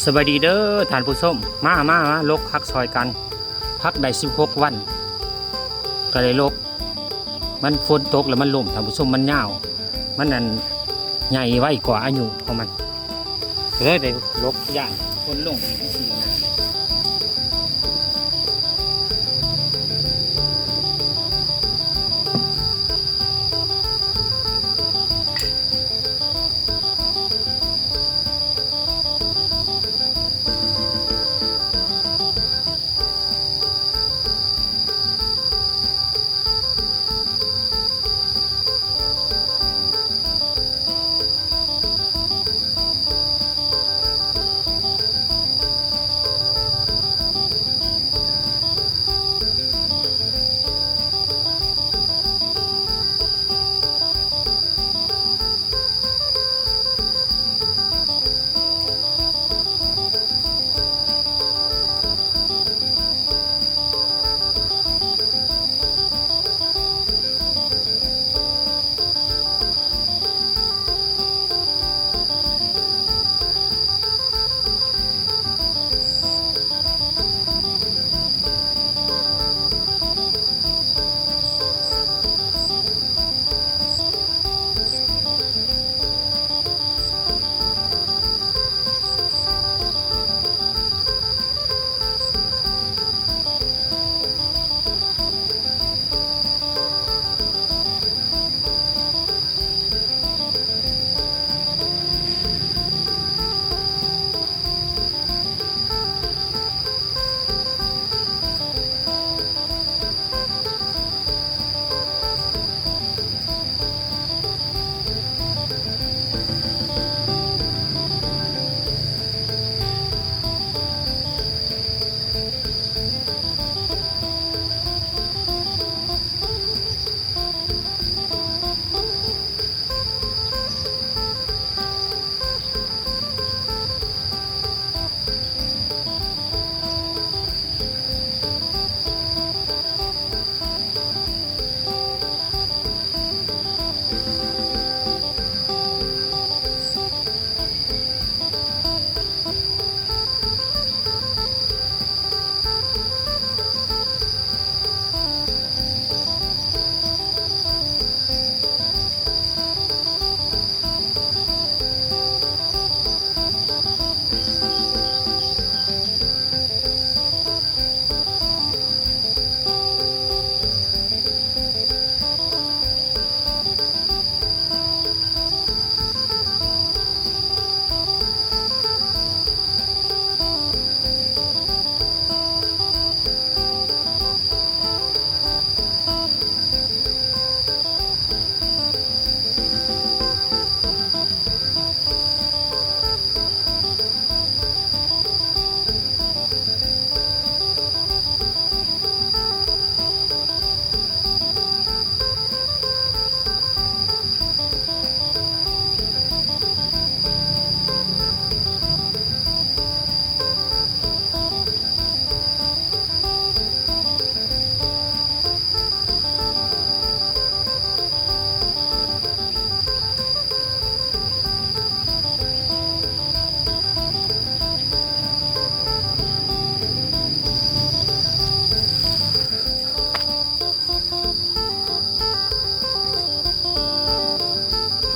สวัสดีเด้อท่านผู้ชมมาลกพักซอยกันพักได้16วันก็ได้ลกมันฝนตกแล้วมันล่มท่านผู้ชมมันยาวมันนั่นใหญ่ไว้กว่าอายุของมันเลยได้ลกย่านฝนลงอีกทีนะ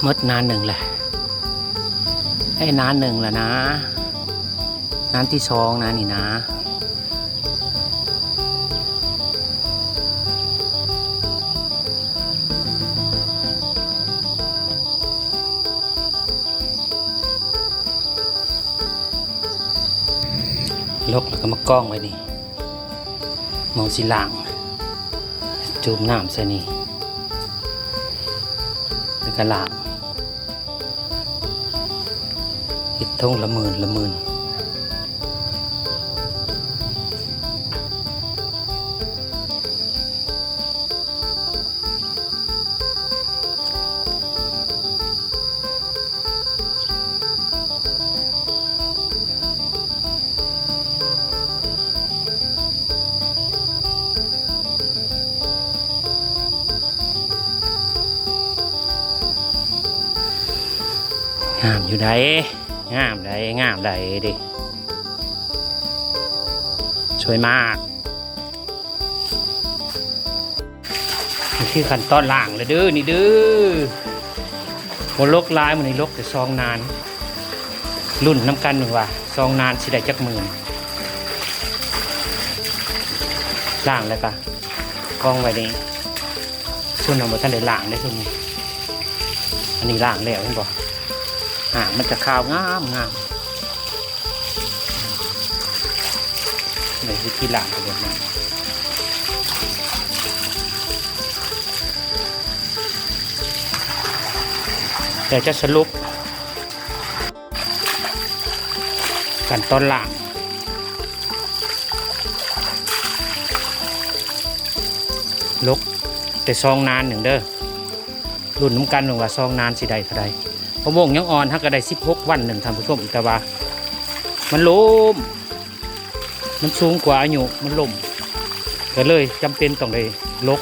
มดนานหนึ่งแหละได้นานหนึ่งแล้วนะนานที่2นะนี่นะลกแล้วก็มากล้องไว้นี่มองสิล่างจูบน้ำใส่นี่แล้วก็ล่างอิดทงละหมื่นงามอยู่ได้ งามได้งามได้ดิสวยมากนี่คือขั้นตอนล่างเลยเด้อนี่เด้อบนลกลายมันนี่ลกแต่ซองนานรุ่นน้ำกันหนึ่งว่าซองนานสิได้จักหมื่นล่างเลยปะกองไว้นี่ส่วนของท่านได้ล่างได้ส่วนนี้อันนี้ล่างแล้วเห็นบ่มันจะขาวงามงามในวิธีล่างแบบนั้นแต่จะสรุปกันตอนล่างลกแต่ซองนานหนึ่งเด้อรุ่นน้ำกันหนึ่งว่าซองนานสิใดเท่าใดพะวงยังอ่อนฮักก็ได้16 วันหนึ่งทำผู้ชมแต่ว่ามันล้มมันสูงกว่าอายุมันล้มก็เลยจำเป็นต้องได้ลก